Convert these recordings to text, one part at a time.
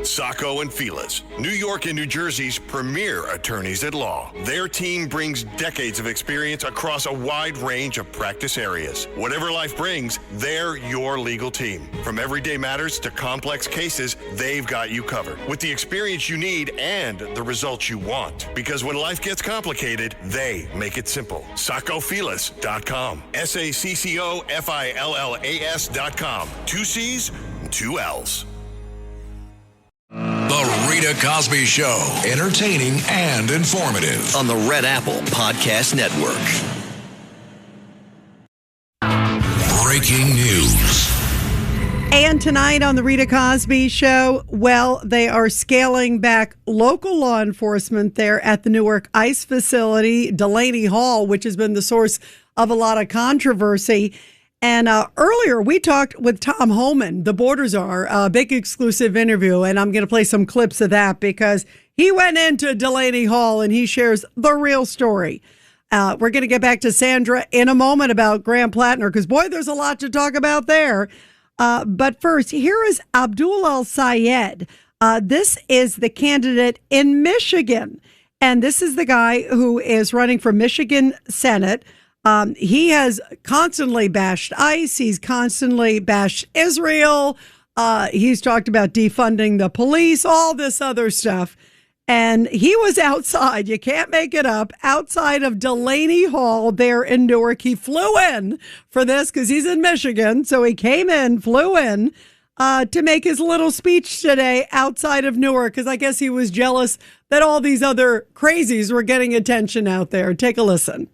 Sacco and Felice, New York and New Jersey's premier attorneys at law. Their team brings decades of experience across a wide range of practice areas. Whatever life brings, they're your legal team. From everyday matters to complex cases, they've got you covered with the experience you need and the results you want. Because when life gets complicated, they make it simple. SaccoFelice.com. SACCOFILLAS.com. 2 C's, 2 L's. The Rita Cosby Show. Entertaining and informative. On the Red Apple Podcast Network. Breaking news. And tonight on the Rita Cosby Show, well, they are scaling back local law enforcement there at the Newark ICE facility, Delaney Hall, which has been the source of a lot of controversy. And earlier, we talked with Tom Homan, the border czar, a big exclusive interview, and I'm going to play some clips of that because he went into Delaney Hall and he shares the real story. We're going to get back to Sandra in a moment about Graham Platner because, boy, there's a lot to talk about there. But first, here is Abdul El-Sayed. This is the candidate in Michigan, and this is the guy who is running for Michigan Senate. He has constantly bashed ICE. He's constantly bashed Israel. He's talked about defunding the police, all this other stuff. And he was outside, you can't make it up, outside of Delaney Hall there in Newark. He flew in for this because he's in Michigan. So he came in, flew in to make his little speech today outside of Newark because I guess he was jealous that all these other crazies were getting attention out there. Take a listen.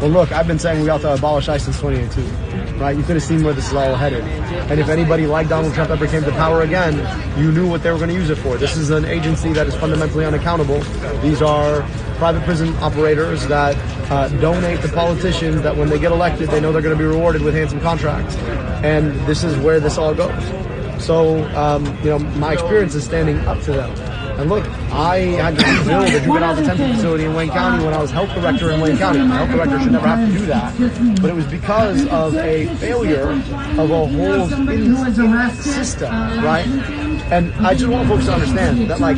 Well, look, I've been saying we ought to abolish ICE since 2018, right? You could have seen where this is all headed. And if anybody like Donald Trump ever came to power again, you knew what they were going to use it for. This is an agency that is fundamentally unaccountable. These are private prison operators that donate to politicians that when they get elected, they know they're going to be rewarded with handsome contracts. And this is where this all goes. So, my experience is standing up to them. And look, I had to rebuild a juvenile detention facility in Wayne County when I was health director in Wayne County. The health director should never have to do that. But it was because of a failure of a whole system, right? And I just want folks to understand that, like,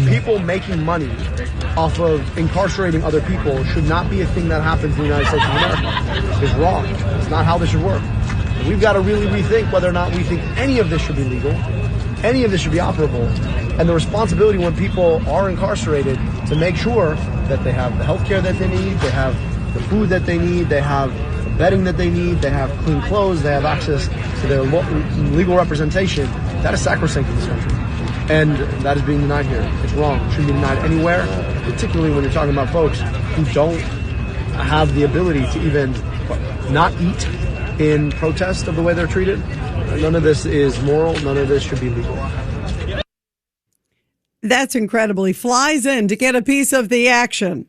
people making money off of incarcerating other people should not be a thing that happens in the United States of America. It's wrong. It's not how this should work. And we've got to really rethink whether or not we think any of this should be legal, any of this should be operable, and the responsibility when people are incarcerated to make sure that they have the health care that they need, they have the food that they need, they have the bedding that they need, they have clean clothes, they have access to their legal representation. That is sacrosanct in this country. And that is being denied here. It's wrong. It shouldn't be denied anywhere, particularly when you're talking about folks who don't have the ability to even not eat in protest of the way they're treated. None of this is moral. None of this should be legal. That's incredible. He flies in to get a piece of the action.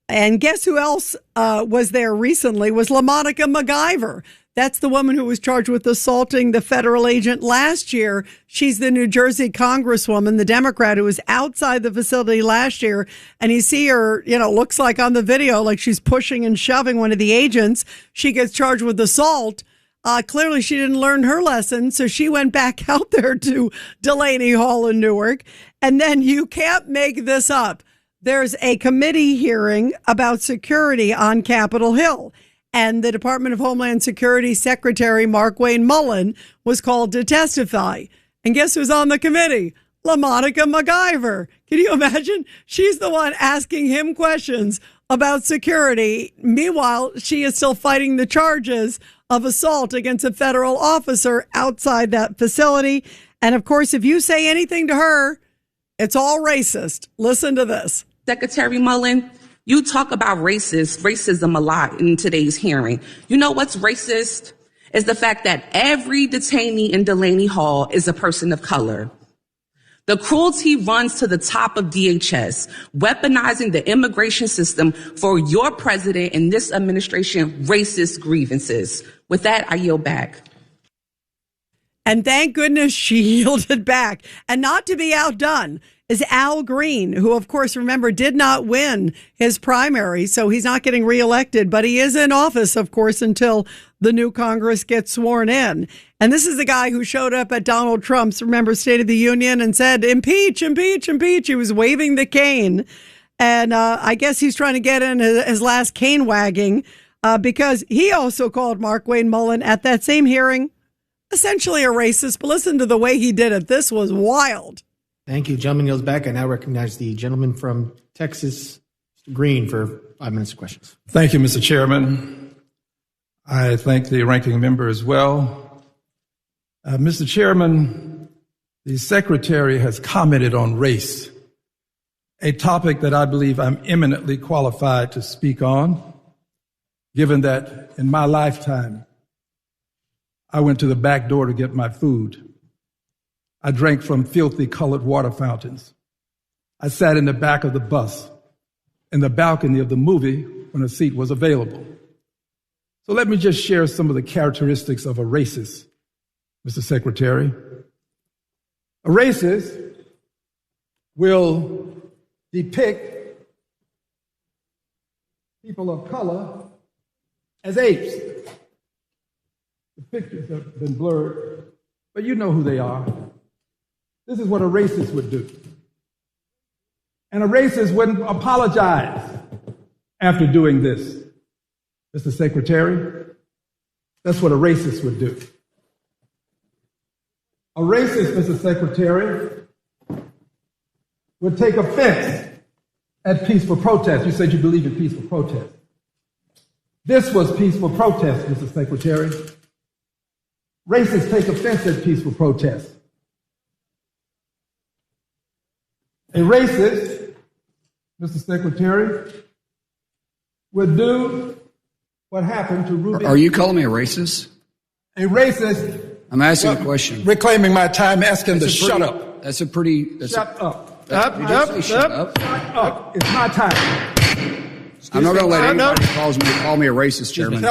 And guess who else was there recently was LaMonica McIver. That's the woman who was charged with assaulting the federal agent last year. She's the New Jersey congresswoman, the Democrat who was outside the facility last year. And you see her, looks like on the video, like she's pushing and shoving one of the agents. She gets charged with assault. Clearly she didn't learn her lesson. So she went back out there to Delaney Hall in Newark. And then you can't make this up. There's a committee hearing about security on Capitol Hill. And the Department of Homeland Security Secretary Markwayne Mullin was called to testify. And guess who's on the committee? LaMonica McIver. Can you imagine? She's the one asking him questions about security. Meanwhile, she is still fighting the charges of assault against a federal officer outside that facility. And of course, if you say anything to her, it's all racist. Listen to this. Secretary Mullin, you talk about racism a lot in today's hearing. You know what's racist? Is the fact that every detainee in Delaney Hall is a person of color. The cruelty runs to the top of DHS, weaponizing the immigration system for your president and this administration racist grievances. With that, I yield back. And thank goodness she yielded back. And not to be outdone is Al Green, who, of course, remember, did not win his primary. So he's not getting reelected, but he is in office, of course, until the new Congress gets sworn in. And this is the guy who showed up at Donald Trump's, remember, State of the Union and said, impeach, impeach, impeach. He was waving the cane. And I guess he's trying to get in his last cane wagging because he also called Markwayne Mullin at that same hearing essentially a racist. But listen to the way he did it. This was wild. Thank you. Gentleman yields back. I now recognize the gentleman from Texas, Mr. Green, for 5 minutes of questions. Thank you, Mr. Chairman. I thank the ranking member as well. Mr. Chairman, the Secretary has commented on race, a topic that I believe I'm eminently qualified to speak on, given that in my lifetime, I went to the back door to get my food. I drank from filthy colored water fountains. I sat in the back of the bus, in the balcony of the movie when a seat was available. So let me just share some of the characteristics of a racist, Mr. Secretary. A racist will depict people of color as apes. The pictures have been blurred, but you know who they are. This is what a racist would do. And a racist wouldn't apologize after doing this. Mr. Secretary, that's what a racist would do. A racist, Mr. Secretary, would take offense at peaceful protest. You said you believe in peaceful protest. This was peaceful protest, Mr. Secretary. Racists take offense at peaceful protest. A racist, Mr. Secretary, would do what happened to Ruby. Are you calling me a racist? A racist. I'm asking a question. Reclaiming my time, asking to shut up. That's a pretty. Shut up. Shut up. It's my time. I'm not going to let anybody call me a racist, Chairman.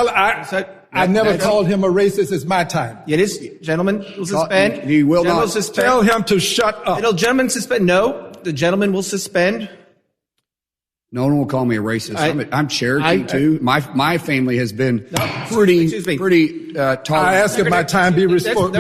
I never called him a racist. It's my time. It is. Gentleman will suspend. He will not. Tell him to shut up. Gentleman suspend. No, the gentleman will suspend. No one will call me a racist. I'm Cherokee too. My family has been pretty tolerant. I ask that my time be restored.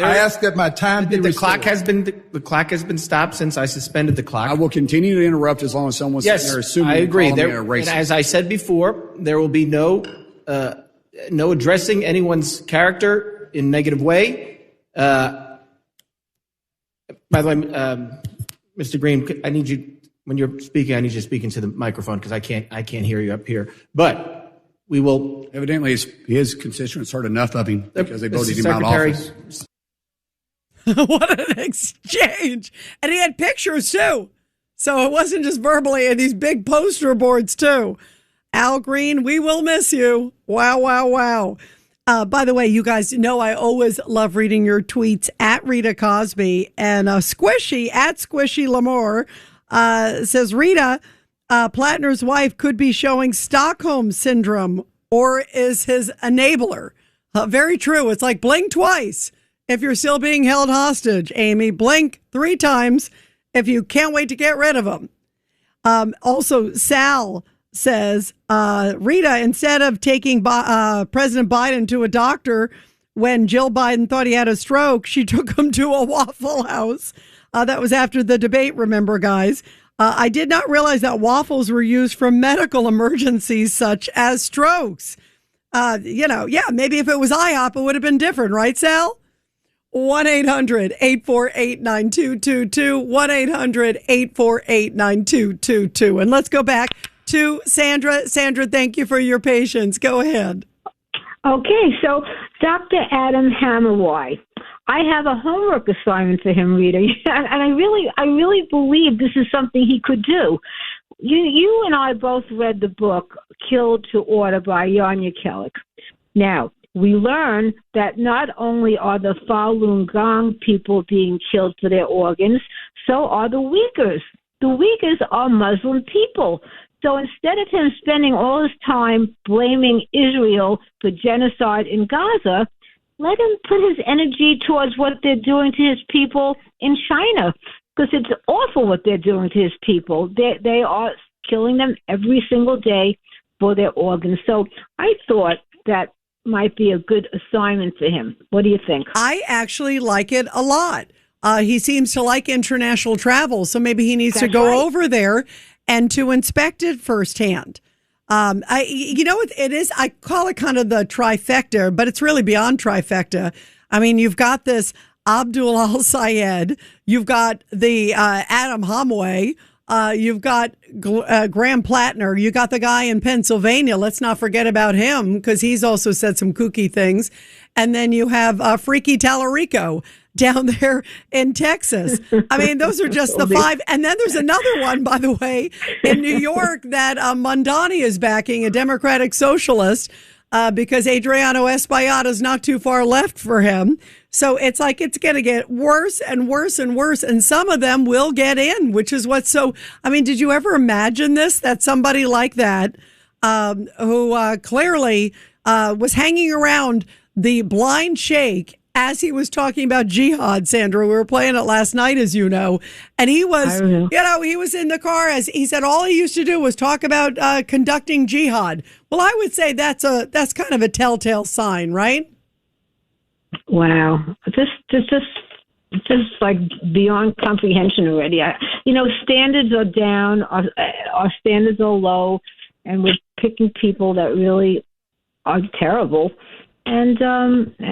I ask that my time be restored. The clock has been stopped since I suspended the clock. I will continue to interrupt as long as someone's sitting there assuming I agree. me a racist. And as I said before, there will be no addressing anyone's character in a negative way. By the way, Mr. Green, I need you. When you're speaking, I need you to speak into the microphone because I can't hear you up here. But we will. Evidently, his constituents heard enough of him because they voted him out of office. What an exchange. And he had pictures too. So it wasn't just verbally, and these big poster boards too. Al Green, we will miss you. Wow, wow, wow. By the way, you guys know I always love reading your tweets at Rita Cosby, and Squishy at Squishy Lamore says Rita, Platner's wife could be showing Stockholm syndrome or is his enabler. Very true. It's like blink twice if you're still being held hostage, Amy. Blink 3 times if you can't wait to get rid of him. Also, Sal says, Rita, instead of taking President Biden to a doctor when Jill Biden thought he had a stroke, she took him to a Waffle House. That was after the debate, remember, guys. I did not realize that waffles were used for medical emergencies such as strokes. Maybe if it was IHOP, it would have been different, right, Sal? 1-800-848-9222, 1-800-848-9222. And let's go back to Sandra. Sandra, thank you for your patience. Go ahead. Okay, so Dr. Adam Hammerwhy, I have a homework assignment for him, Rita, and I really believe this is something he could do. You and I both read the book Killed to Order by Yanya Kellick. Now, we learn that not only are the Falun Gong people being killed for their organs, so are the Uyghurs. The Uyghurs are Muslim people. So instead of him spending all his time blaming Israel for genocide in Gaza, let him put his energy towards what they're doing to his people in China, because it's awful what they're doing to his people. They are killing them every single day for their organs. So I thought that might be a good assignment for him. What do you think? I actually like it a lot. He seems to like international travel, so maybe he needs to go over there and to inspect it firsthand. It is, I call it kind of the trifecta, but it's really beyond trifecta. I mean, you've got this Abdul El-Sayed, you've got the Adam Hamway, you've got Graham Platner, you got the guy in Pennsylvania. Let's not forget about him, because he's also said some kooky things. And then you have Freaky Tallarico down there in Texas. I mean, those are just the five. And then there's another one, by the way, in New York that Mondani is backing, a Democratic socialist, because Adriano Espaillat is not too far left for him. So it's like it's going to get worse and worse and worse. And some of them will get in, which is what's so. I mean, did you ever imagine this? That somebody like that, who clearly was hanging around the blind sheikh as he was talking about jihad, Sandra. We were playing it last night, as you know, and he was, he was in the car, as he said, all he used to do was talk about conducting jihad. Well, I would say that's kind of a telltale sign, right? Wow, just like beyond comprehension already. Standards are down, our standards are low, and we're picking people that really are terrible. And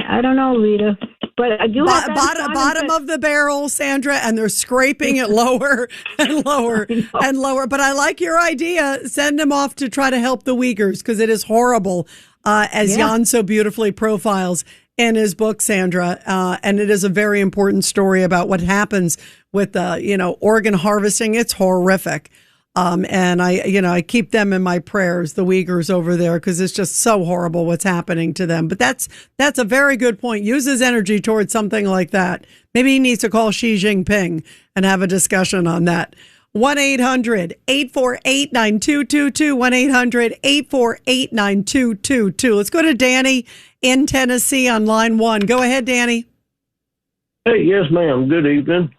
I don't know, Rita, but I do have bottom of the barrel, Sandra, and they're scraping it lower and lower and lower. But I like your idea. Send them off to try to help the Uyghurs, because it is horrible, as Jan so beautifully profiles in his book, Sandra. And it is a very important story about what happens with organ harvesting. It's horrific. And I keep them in my prayers, the Uyghurs over there, because it's just so horrible what's happening to them. But that's a very good point. Use his energy towards something like that. Maybe he needs to call Xi Jinping and have a discussion on that. 1-800-848-9222, 1-800-848-9222. Let's go to Danny in Tennessee on line 1. Go ahead, Danny. Hey, yes, ma'am. Good evening.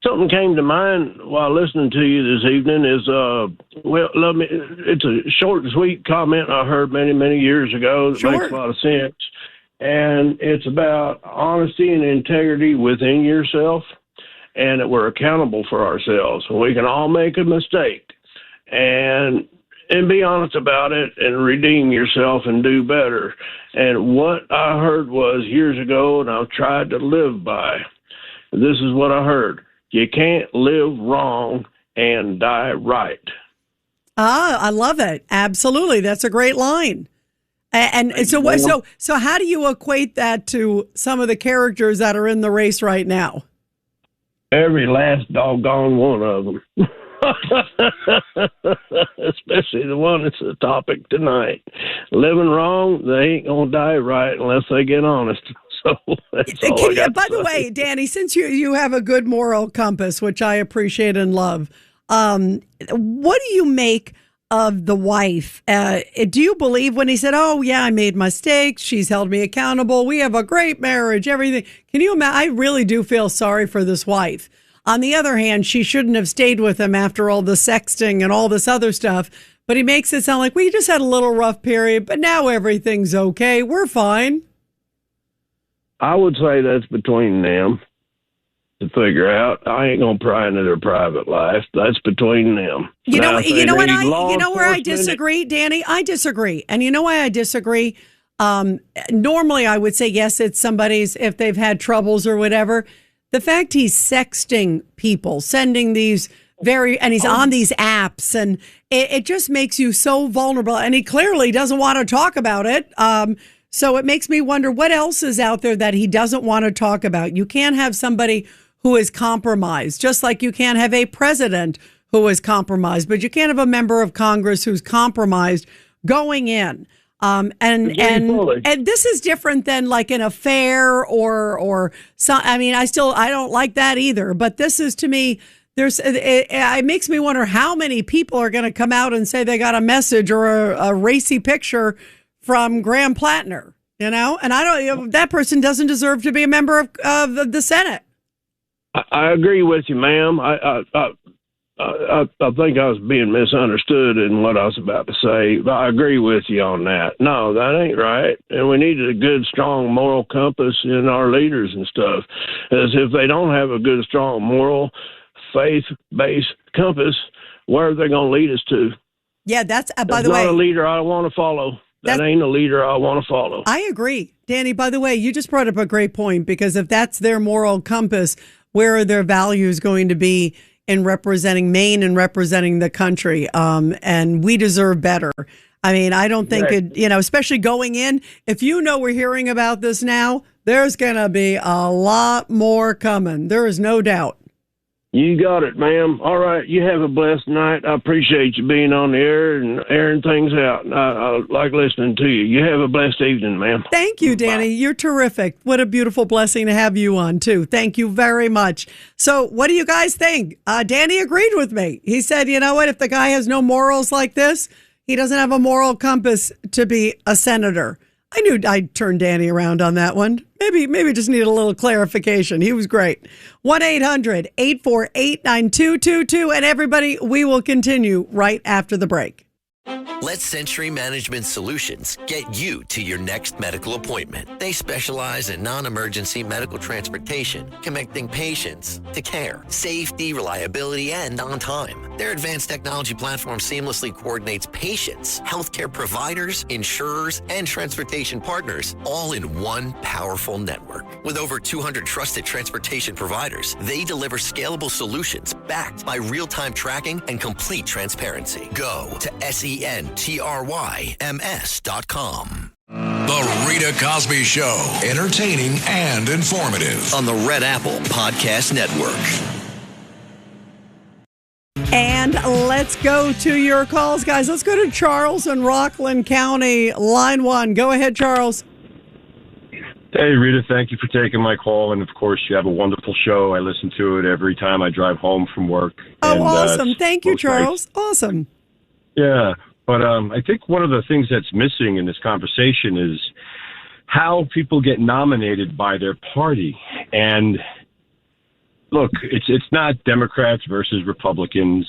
Something came to mind while listening to you this evening is, it's a short and sweet comment I heard many, many years ago that makes a lot of sense. And it's about honesty and integrity within yourself, and that we're accountable for ourselves. We can all make a mistake, and be honest about it and redeem yourself and do better. And what I heard was years ago, and I've tried to live by, this is what I heard. You can't live wrong and die right. I love it. Absolutely. That's a great line. And so how do you equate that to some of the characters that are in the race right now? Every last doggone one of them. Especially the one that's the topic tonight. Living wrong, they ain't going to die right unless they get honest. So that's all I got by the way, Danny, since you have a good moral compass, which I appreciate and love, what do you make of the wife? Do you believe when he said, "Oh yeah, I made mistakes. She's held me accountable. We have a great marriage. Everything." Can you imagine? I really do feel sorry for this wife. On the other hand, she shouldn't have stayed with him after all the sexting and all this other stuff. But he makes it sound like we just had a little rough period, but now everything's okay. We're fine. I would say that's between them to figure out. I ain't gonna pry into their private life. That's between them. You know where I disagree, Danny? I disagree. And you know why I disagree? Normally I would say yes, it's somebody's, if they've had troubles or whatever. The fact he's sexting people, sending these and he's on these apps, and it just makes you so vulnerable. And he clearly doesn't want to talk about it. So it makes me wonder what else is out there that he doesn't want to talk about. You can't have somebody who is compromised, just like you can't have a president who is compromised, but you can't have a member of Congress who's compromised going in. And this is different than like an affair or some, I mean, I don't like that either, but this is, to me, it makes me wonder how many people are going to come out and say they got a message or a racy picture from Graham Platner. And I don't. That person doesn't deserve to be a member of the Senate. I agree with you, ma'am. I think I was being misunderstood in what I was about to say, but I agree with you on that. No, that ain't right. And we need a good, strong moral compass in our leaders and stuff. As if they don't have a good, strong moral, faith-based compass, where are they going to lead us to? Yeah, that's by the way, not a leader I want to follow. That ain't a leader I want to follow. I agree. Danny, by the way, you just brought up a great point, because if that's their moral compass, where are their values going to be in representing Maine and representing the country? And we deserve better. I mean, I don't think especially going in, if we're hearing about this now, there's going to be a lot more coming. There is no doubt. You got it, ma'am. All right. You have a blessed night. I appreciate you being on the air and airing things out. I like listening to you. You have a blessed evening, ma'am. Thank you, Danny. Bye. You're terrific. What a beautiful blessing to have you on, too. Thank you very much. So what do you guys think? Danny agreed with me. He said, you know what? If the guy has no morals like this, he doesn't have a moral compass to be a senator. I knew I'd turn Danny around on that one. Maybe just need a little clarification. He was great. 1-800-848-9222. And everybody, we will continue right after the break. Let Century Management Solutions get you to your next medical appointment. They specialize in non-emergency medical transportation, connecting patients to care, safety, reliability, and on time. Their advanced technology platform seamlessly coordinates patients, healthcare providers, insurers, and transportation partners all in one powerful network. With over 200 trusted transportation providers, they deliver scalable solutions backed by real-time tracking and complete transparency. Go to SENTRYMS.com. The Rita Cosby Show. Entertaining and informative. On the Red Apple Podcast Network. And let's go to your calls, guys. Let's go to Charles in Rockland County, line 1. Go ahead, Charles. Hey, Rita, thank you for taking my call. And, of course, you have a wonderful show. I listen to it every time I drive home from work. Oh, awesome. Thank you, Charles. Nice. Awesome. Yeah. But I think one of the things that's missing in this conversation is how people get nominated by their party. And look, it's not Democrats versus Republicans.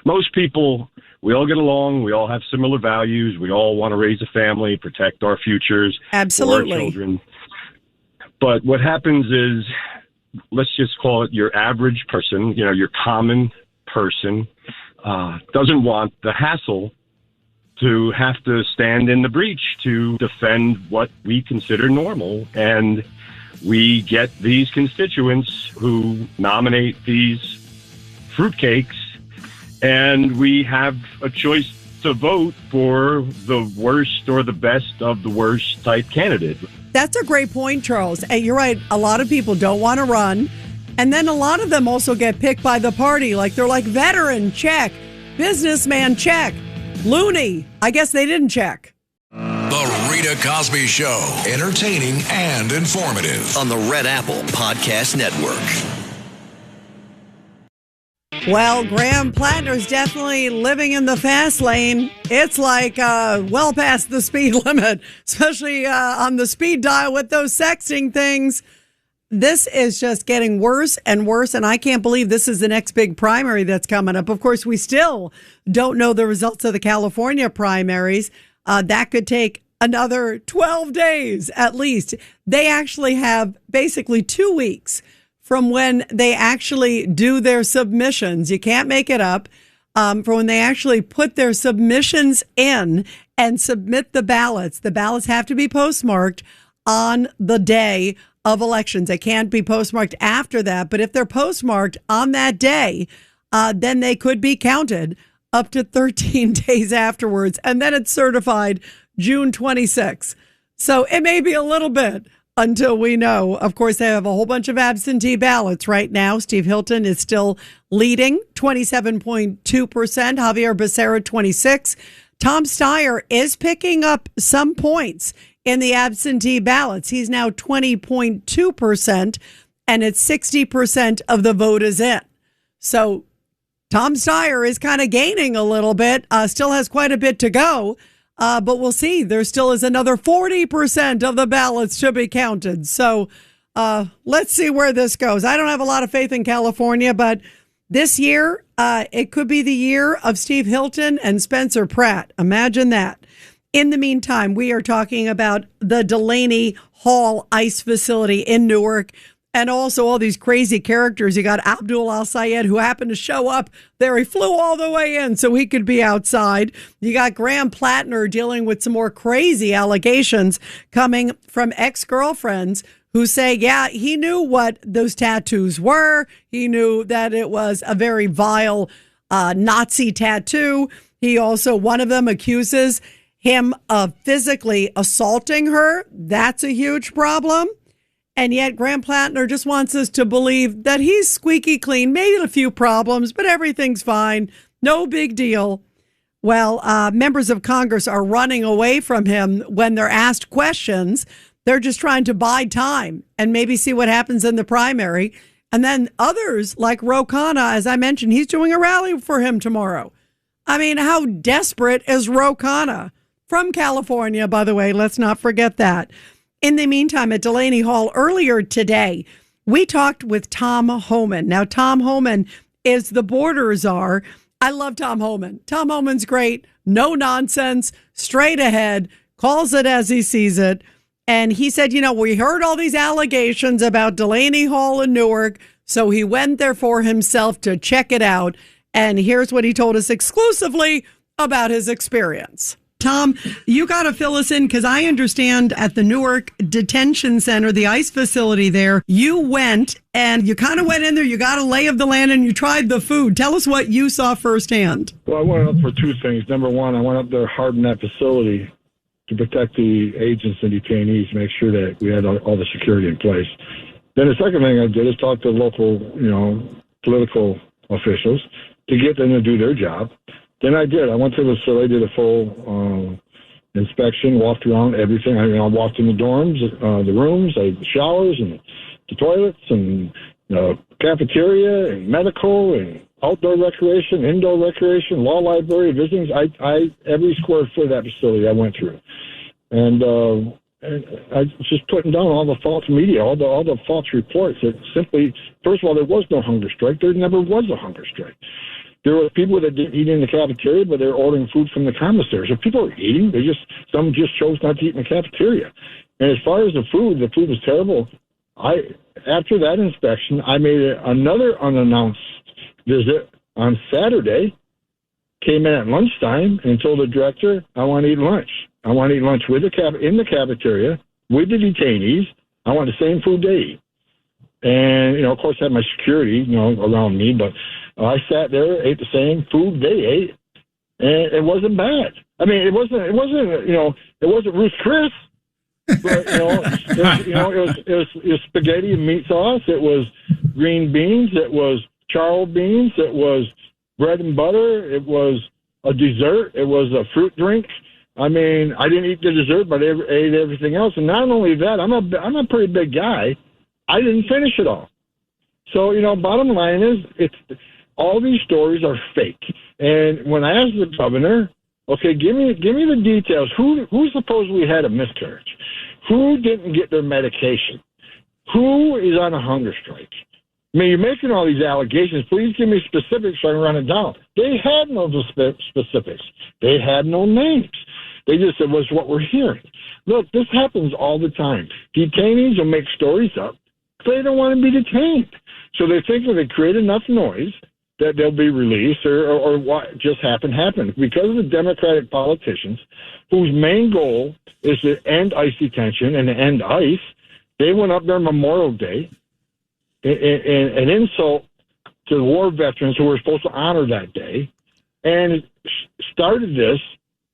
Most people, we all get along. We all have similar values. We all want to raise a family, protect our futures. Absolutely. For our children. But what happens is, let's just call it your average person, your common person, doesn't want the hassle to have to stand in the breach to defend what we consider normal. And we get these constituents who nominate these fruitcakes, and we have a choice to vote for the worst or the best of the worst type candidate. That's a great point, Charles. And you're right. A lot of people don't want to run. And then a lot of them also get picked by the party. Like they're like veteran, check. Businessman, check. Loony, I guess they didn't check. The Rita Cosby Show. Entertaining and informative. On the Red Apple Podcast Network. Well, Graham Platner is definitely living in the fast lane. It's like well past the speed limit, especially on the speed dial with those sexting things. This is just getting worse and worse, and I can't believe this is the next big primary that's coming up. Of course, we still don't know the results of the California primaries. That could take another 12 days at least. They actually have basically 2 weeks from when they actually do their submissions. You can't make it up. From when they actually put their submissions in and submit the ballots. The ballots have to be postmarked on the day of elections. They can't be postmarked after that, but if they're postmarked on that day, then they could be counted up to 13 days afterwards, and then it's certified June 26. So it may be a little bit until we know. Of course, they have a whole bunch of absentee ballots right now. Steve Hilton is still leading, 27.2%. Javier Becerra, 26. Tom Steyer is picking up some points in the absentee ballots. He's now 20.2%, and it's 60% of the vote is in. So Tom Steyer is kind of gaining a little bit, still has quite a bit to go. But we'll see. There still is another 40% of the ballots to be counted. So let's see where this goes. I don't have a lot of faith in California, but this year, it could be the year of Steve Hilton and Spencer Pratt. Imagine that. In the meantime, we are talking about the Delaney Hall ICE facility in Newark. And also all these crazy characters. You got Abdul El-Sayed, who happened to show up there. He flew all the way in so he could be outside. You got Graham Platner dealing with some more crazy allegations coming from ex-girlfriends who say, yeah, he knew what those tattoos were. He knew that it was a very vile Nazi tattoo. He also, one of them accuses him of physically assaulting her. That's a huge problem. And yet Graham Platner just wants us to believe that he's squeaky clean, maybe a few problems, but everything's fine. No big deal. Well, members of Congress are running away from him when they're asked questions. They're just trying to buy time and maybe see what happens in the primary. And then others like Ro Khanna, as I mentioned, he's doing a rally for him tomorrow. I mean, how desperate is Ro Khanna? From California, by the way, let's not forget that. In the meantime, at Delaney Hall earlier today, we talked with Tom Homan. Now, Tom Homan is the border czar. I love Tom Homan. Tom Homan's great. No nonsense, straight ahead, calls it as he sees it. And he said, you know, we heard all these allegations about Delaney Hall in Newark, so he went there for himself to check it out. And here's what he told us exclusively about his experience. Tom, you got to fill us in because I understand at the Newark Detention Center, the ICE facility there, you went and you kind of went in there, you got a lay of the land and you tried the food. Tell us what you saw firsthand. Well, I went up for two things. Number one, I went up there hard in that facility to protect the agents and detainees, make sure that we had all the security in place. Then the second thing I did is talk to local, political officials to get them to do their job. Then I did. I went to the facility, did a full inspection, walked around everything. I walked in the dorms, the rooms, the showers, and the toilets, and the cafeteria, and medical, and outdoor recreation, indoor recreation, law library, visitings. Every square foot of that facility I went through. And I was just putting down all the false media, all the false reports that simply, first of all, there was no hunger strike. There never was a hunger strike. There were people that didn't eat in the cafeteria, but they were ordering food from the commissary. So people were eating. Some just chose not to eat in the cafeteria. And as far as the food was terrible. After that inspection, I made another unannounced visit on Saturday, came in at lunchtime and told the director, I want to eat lunch. I want to eat lunch in the cafeteria with the detainees. I want the same food they eat. And, of course, I had my security, around me, but I sat there, ate the same food they ate, and it wasn't bad. I mean, it wasn't Ruth's Chris, but it was spaghetti and meat sauce. It was green beans. It was charred beans. It was bread and butter. It was a dessert. It was a fruit drink. I mean, I didn't eat the dessert, but I ate everything else. And not only that, I'm a pretty big guy. I didn't finish it all. So, bottom line is, all these stories are fake. And when I asked the governor, okay, give me the details. Who supposedly had a miscarriage? Who didn't get their medication? Who is on a hunger strike? I mean, you're making all these allegations. Please give me specifics so I can run it down. They had no specifics. They had no names. They just said, what's what we're hearing. Look, this happens all the time. Detainees will make stories up. They don't want to be detained. So they think if they create enough noise that they'll be released or what just happened. Because of the Democratic politicians whose main goal is to end ICE detention and to end ICE, they went up there Memorial Day, an insult to the war veterans who were supposed to honor that day, and started this.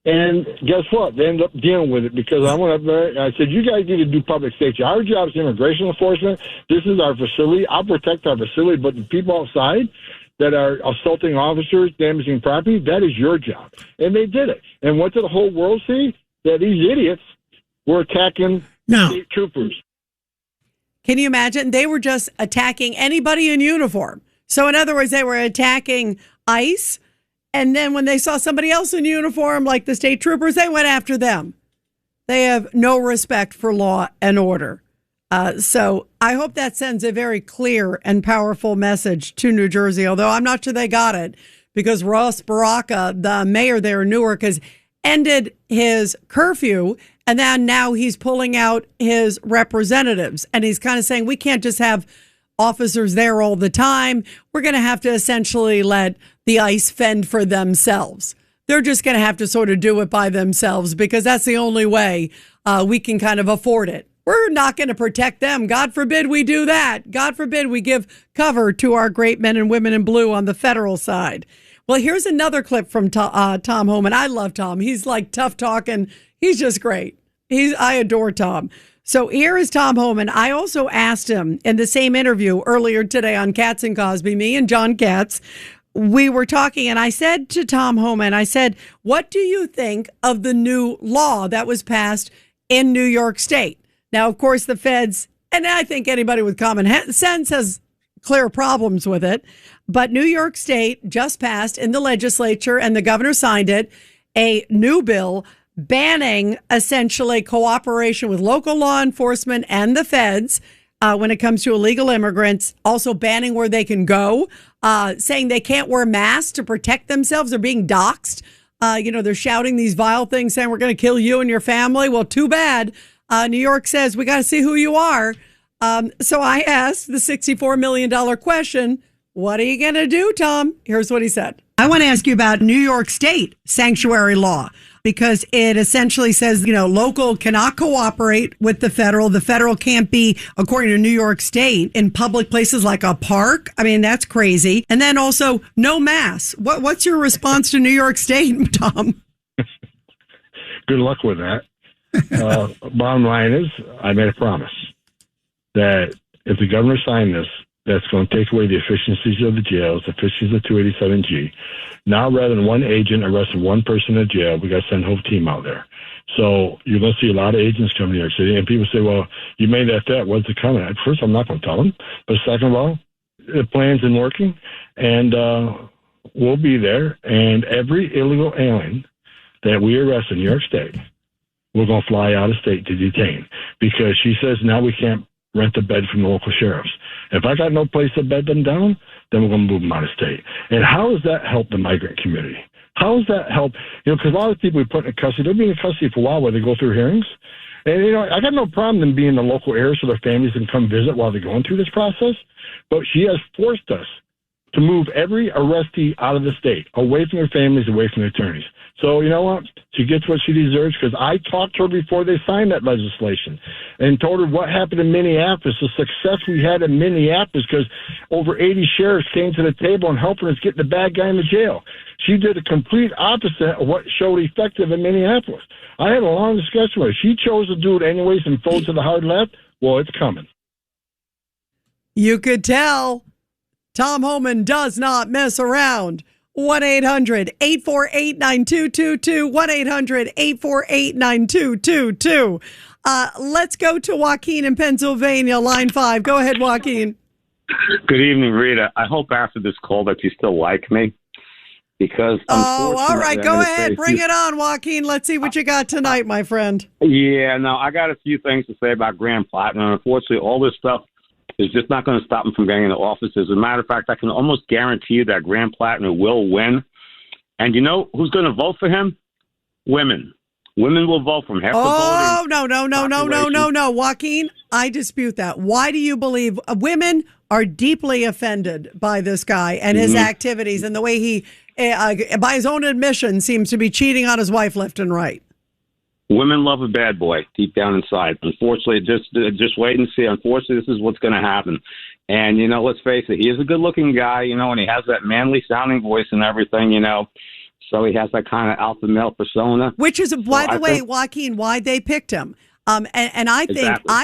And guess what? They ended up dealing with it because I went up there and I said, you guys need to do public safety. Our job is immigration enforcement. This is our facility. I'll protect our facility, but the people outside that are assaulting officers, damaging property, that is your job. And they did it. And what did the whole world see? That these idiots were attacking state troopers. Can you imagine? They were just attacking anybody in uniform. So in other words, they were attacking ICE And then when they saw somebody else in uniform, like the state troopers, they went after them. They have no respect for law and order. So I hope that sends a very clear and powerful message to New Jersey, although I'm not sure they got it, because Ross Baraka, the mayor there in Newark, has ended his curfew, and then now he's pulling out his representatives. And he's kind of saying, we can't just have officers there all the time. We're going to have to essentially let the ICE fend for themselves. They're just going to have to sort of do it by themselves, because that's the only way we can kind of afford it. We're not going to protect them. God forbid we do that. God forbid we give cover to our great men and women in blue on the federal side. Well, here's another clip from Tom Homan. I love Tom. He's like tough talking. He's just great. I adore Tom. So here is Tom Homan. I also asked him in the same interview earlier today on Katz and Cosby, me and John Katz, we were talking, and I said to Tom Homan, I said, what do you think of the new law that was passed in New York State? Now, of course, the feds, and I think anybody with common sense has clear problems with it, but New York State just passed in the legislature, and the governor signed it, a new bill banning essentially cooperation with local law enforcement and the feds when it comes to illegal immigrants, also banning where they can go, saying they can't wear masks to protect themselves. They're being doxxed. They're shouting these vile things saying, we're going to kill you and your family. Well, too bad. New York says, we got to see who you are. So I asked the $64 million question, what are you going to do, Tom? Here's what he said. I want to ask you about New York State sanctuary law, because it essentially says, local cannot cooperate with the federal. The federal can't be, according to New York State, in public places like a park. I mean, that's crazy. And then also no masks. What's your response to New York State, Tom? Good luck with that. Bottom line is, I made a promise that if the governor signed this, that's going to take away the efficiencies of the jails, the efficiencies of 287G. Now, rather than one agent arresting one person in jail, we got to send a whole team out there. So you're going to see a lot of agents come to New York City, and people say, well, you made that threat. What's it coming at? First, I'm not going to tell them. But second of all, the plan's been working, and we'll be there. And every illegal alien that we arrest in New York State, we're going to fly out of state to detain, because she says now we can't rent a bed from the local sheriffs. If I got no place to bed them down, then we're going to move them out of state. And how does that help the migrant community? How does that help? Because a lot of people we put in custody, they'll be in custody for a while while they go through hearings. And, I got no problem them being in the local area so their families can come visit while they're going through this process. But she has forced us to move every arrestee out of the state, away from their families, away from their attorneys. So, you know what? She gets what she deserves, because I talked to her before they signed that legislation and told her what happened in Minneapolis, the success we had in Minneapolis, because over 80 sheriffs came to the table and helping us get the bad guy in the jail. She did the complete opposite of what showed effective in Minneapolis. I had a long discussion with her. She chose to do it anyways and fold to the hard left. Well, it's coming. You could tell Tom Homan does not mess around. 1-800-848-9222. 1-800-848-9222. Let's go to Joaquin in Pennsylvania, line 5. Go ahead, Joaquin. Good evening, Rita. I hope after this call that you still like me, because all right, go ahead. Bring it on, Joaquin. Let's see what you got tonight, my friend. Yeah, no, I got a few things to say about Graham Platner. Unfortunately, all this stuff is just not going to stop him from getting into office. As a matter of fact, I can almost guarantee you that Graham Platner will win. And you know who's going to vote for him? Women. Women will vote for him. Half the voting. No. Joaquin, I dispute that. Why do you believe women are deeply offended by this guy and his activities and the way he, by his own admission, seems to be cheating on his wife left and right? Women love a bad boy deep down inside. Unfortunately, just wait and see. Unfortunately, this is what's going to happen. And, let's face it, he is a good-looking guy, and he has that manly-sounding voice and everything, So he has that kind of alpha male persona. Which is, by the way, Joaquin, why they picked him. And I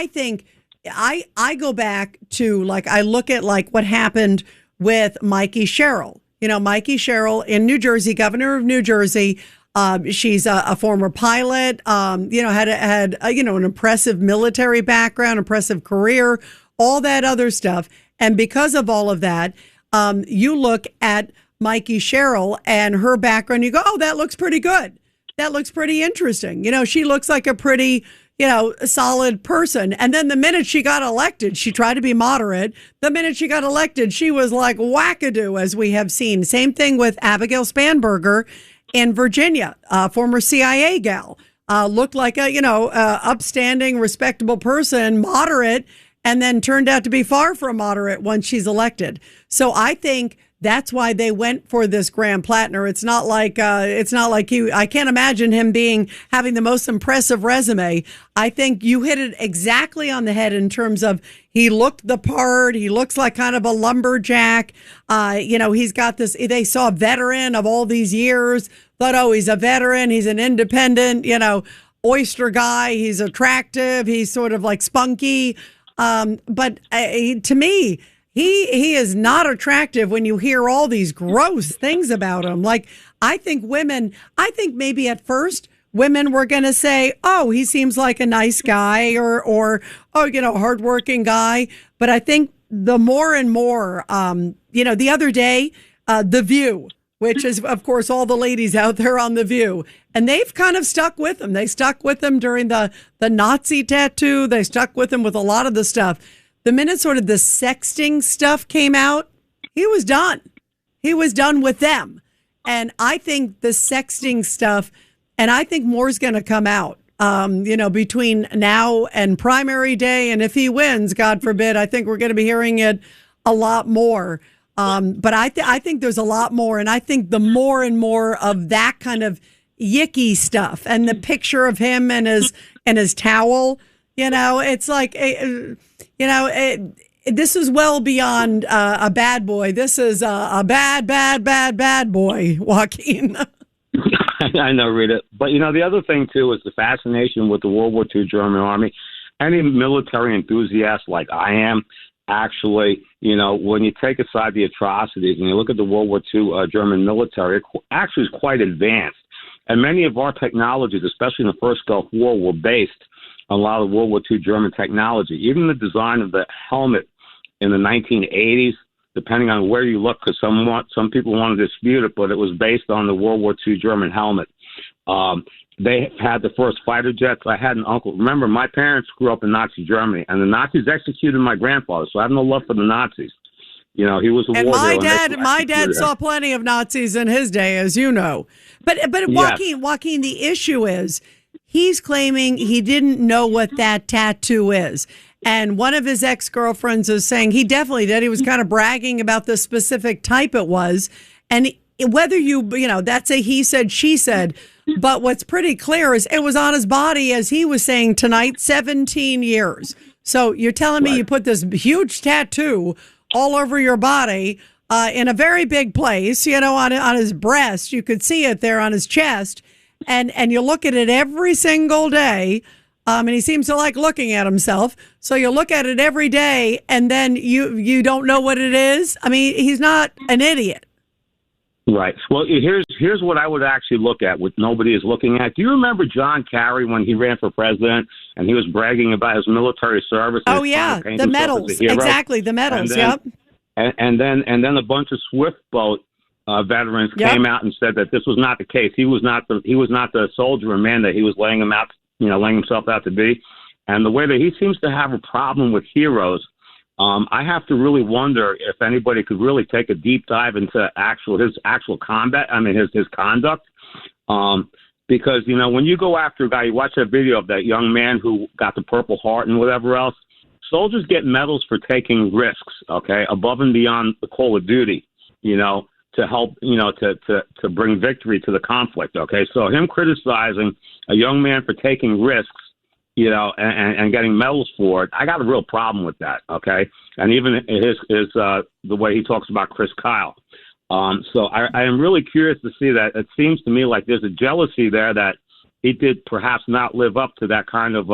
think, I go back to, I look at, what happened with Mikey Sherrill. Mikey Sherrill in New Jersey, governor of New Jersey. She's a former pilot, had an impressive military background, impressive career, all that other stuff. And because of all of that, you look at Mikey Sherrill and her background. You go, oh, that looks pretty good. That looks pretty interesting. She looks like a pretty, solid person. And then the minute she got elected, she tried to be moderate. The minute she got elected, she was like wackadoo, as we have seen. Same thing with Abigail Spanberger in Virginia, former CIA gal. Looked like a, upstanding, respectable person, moderate, and then turned out to be far from moderate once she's elected. So I think that's why they went for this Graham Platner. It's not like I can't imagine him having the most impressive resume. I think you hit it exactly on the head in terms of he looked the part. He looks like kind of a lumberjack. He's got this. They saw a veteran of all these years. Thought, oh, he's a veteran. He's an independent, oyster guy. He's attractive. He's sort of like spunky. But to me, he is not attractive when you hear all these gross things about him. Like, I think maybe at first women were going to say, oh, he seems like a nice guy or hardworking guy. But I think the more and more, the other day, The View, which is, of course, all the ladies out there on The View. And they've kind of stuck with him. They stuck with him during the Nazi tattoo. They stuck with him with a lot of the stuff. The minute sort of the sexting stuff came out, he was done. He was done with them. And I think the sexting stuff, and I think more's going to come out, between now and primary day. And if he wins, God forbid, I think we're going to be hearing it a lot more. But I think there's a lot more. And I think the more and more of that kind of yicky stuff and the picture of him and his towel, it's like, this is well beyond a bad boy. This is a bad boy, Joaquin. I know, Rita. But, the other thing, too, is the fascination with the World War II German army. Any military enthusiast like I am, actually, when you take aside the atrocities and you look at the World War II German military, it actually is quite advanced. And many of our technologies, especially in the First Gulf War, were based on a lot of World War II German technology. Even the design of the helmet in the 1980s, depending on where you look, because some people want to dispute it, but it was based on the World War II German helmet. They had the first fighter jets. I had an uncle. Remember, my parents grew up in Nazi Germany, and the Nazis executed my grandfather, so I have no love for the Nazis. He was a and war my dad saw plenty of Nazis in his day, as you know. But Joaquin, the issue is he's claiming he didn't know what that tattoo is. And one of his ex-girlfriends is saying he definitely did. He was kind of bragging about the specific type it was. And whether that's a he said, she said. But what's pretty clear is it was on his body, as he was saying tonight, 17 years. So you're telling me you put this huge tattoo all over your body in a very big place, on his breast. You could see it there on his chest. And you look at it every single day. And he seems to like looking at himself. So you look at it every day and then you don't know what it is. I mean, he's not an idiot. Right. Well, here's what I would actually look at, what nobody is looking at. Do you remember John Kerry when he ran for president and he was bragging about his military service? Oh, yeah. The medals. Exactly. The medals. Yep. And then a bunch of Swift boat veterans came out and said that this was not the case. He was not the soldier and man that he was laying himself out to be. And the way that he seems to have a problem with heroes, I have to really wonder if anybody could really take a deep dive into his conduct. Because, when you go after a guy, you watch that video of that young man who got the Purple Heart and whatever else, soldiers get medals for taking risks, okay, above and beyond the call of duty, to help, to bring victory to the conflict, okay? So him criticizing a young man for taking risks, and getting medals for it, I got a real problem with that, okay? And even his the way he talks about Chris Kyle. So I am really curious to see that. It seems to me like there's a jealousy there that he did perhaps not live up to that kind of,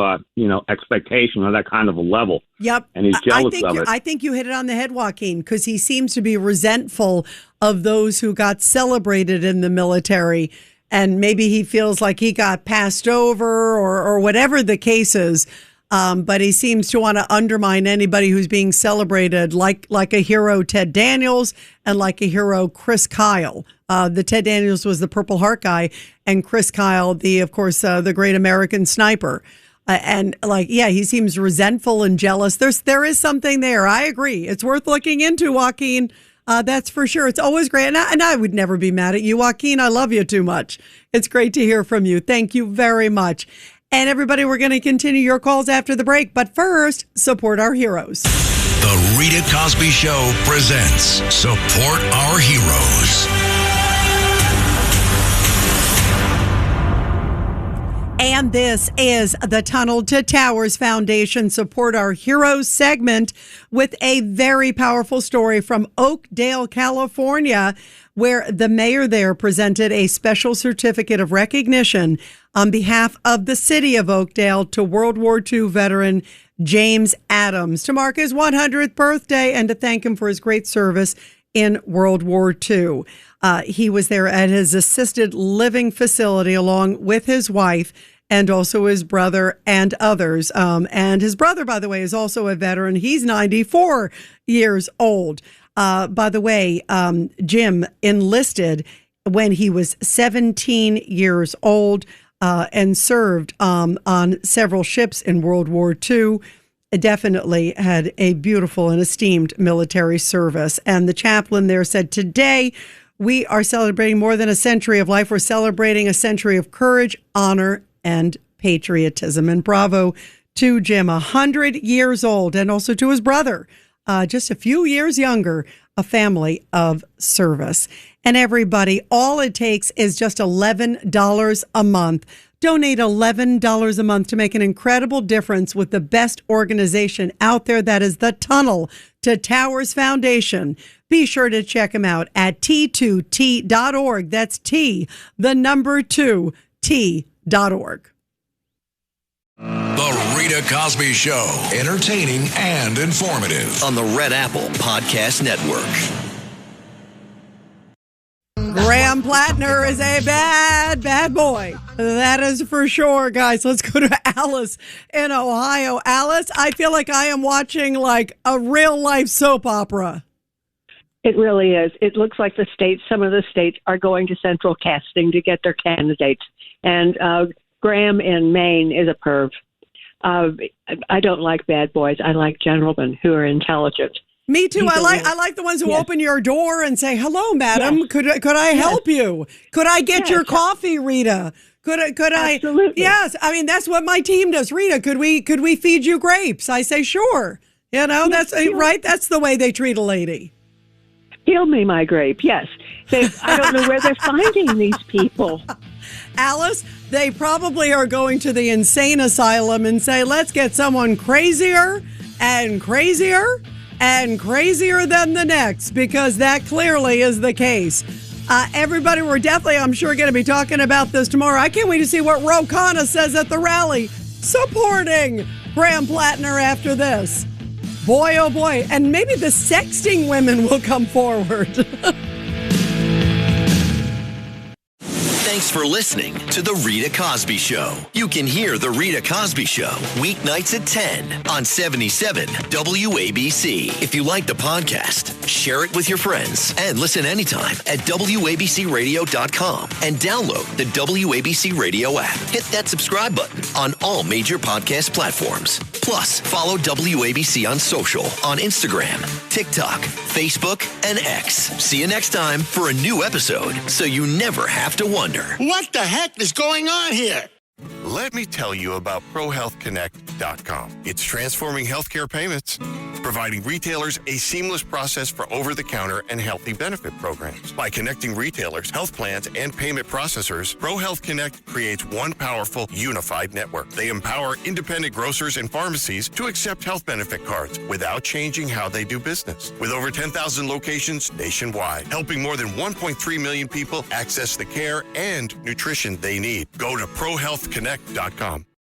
expectation or that kind of a level. Yep. And he's jealous of it. I think you hit it on the head, Joaquin, because he seems to be resentful of those who got celebrated in the military. And maybe he feels like he got passed over or whatever the case is. But he seems to want to undermine anybody who's being celebrated, like a hero Ted Daniels and like a hero Chris Kyle. The Ted Daniels was the Purple Heart guy, and Chris Kyle, of course, the great American sniper. He seems resentful and jealous. There is something there. I agree. It's worth looking into, Joaquin. That's for sure. It's always great. And I would never be mad at you, Joaquin. I love you too much. It's great to hear from you. Thank you very much. And everybody, we're going to continue your calls after the break. But first, support our heroes. The Rita Cosby Show presents Support Our Heroes. And this is the Tunnel to Towers Foundation Support Our Heroes segment with a very powerful story from Oakdale, California, where the mayor there presented a special certificate of recognition on behalf of the city of Oakdale to World War II veteran James Adams to mark his 100th birthday and to thank him for his great service in World War II. He was there at his assisted living facility along with his wife and also his brother and others. And his brother, by the way, is also a veteran. He's 94 years old. By the way, Jim enlisted when he was 17 years old and served on several ships in World War II. Definitely had a beautiful and esteemed military service. And the chaplain there said, today we are celebrating more than a century of life. We're celebrating a century of courage, honor, and patriotism. And bravo to Jim, 100 years old, and also to his brother, just a few years younger, a family of service. And everybody, all it takes is just $11 a month. Donate $11 a month to make an incredible difference with the best organization out there. That is the Tunnel to Towers Foundation. Be sure to check them out at T2T.org. That's T, the number 2, T.org. The Rita Cosby Show, entertaining and informative. On the Red Apple Podcast Network. Graham Platner is a bad boy. That is for sure, guys. Let's go to Alice in Ohio. Alice, I feel like I am watching like a real life soap opera. It really is. It looks like some of the states are going to central casting to get their candidates. And Graham in Maine is a perv. I don't like bad boys. I like gentlemen who are intelligent. Me too. I like the ones who open your door and say, "Hello, madam. Yes. Could I help you? Could I get your coffee, Rita? Could I?" Absolutely. Yes. I mean, that's what my team does. Rita, could we feed you grapes? I say, sure. You know, that's right. That's the way they treat a lady. Heal me my grape. Yes. I don't know where they're finding these people. Alice, they probably are going to the insane asylum and say, let's get someone crazier and crazier and crazier than the next, because that clearly is the case. Everybody, we're definitely, I'm sure, going to be talking about this tomorrow. I can't wait to see what Ro Khanna says at the rally supporting Graham Platner after this. Boy, oh boy. And maybe the sexting women will come forward. Thanks for listening to The Rita Cosby Show. You can hear The Rita Cosby Show weeknights at 10 on 77 WABC. If you like the podcast, share it with your friends and listen anytime at WABCRadio.com and download the WABC Radio app. Hit that subscribe button on all major podcast platforms. Plus, follow WABC on social on Instagram, TikTok, Facebook, and X. See you next time for a new episode so you never have to wonder. What the heck is going on here? Let me tell you about ProHealthConnect.com. It's transforming healthcare payments, providing retailers a seamless process for over-the-counter and healthy benefit programs. By connecting retailers, health plans, and payment processors, ProHealth Connect creates one powerful, unified network. They empower independent grocers and pharmacies to accept health benefit cards without changing how they do business. With over 10,000 locations nationwide, helping more than 1.3 million people access the care and nutrition they need. Go to ProHealthConnect.com.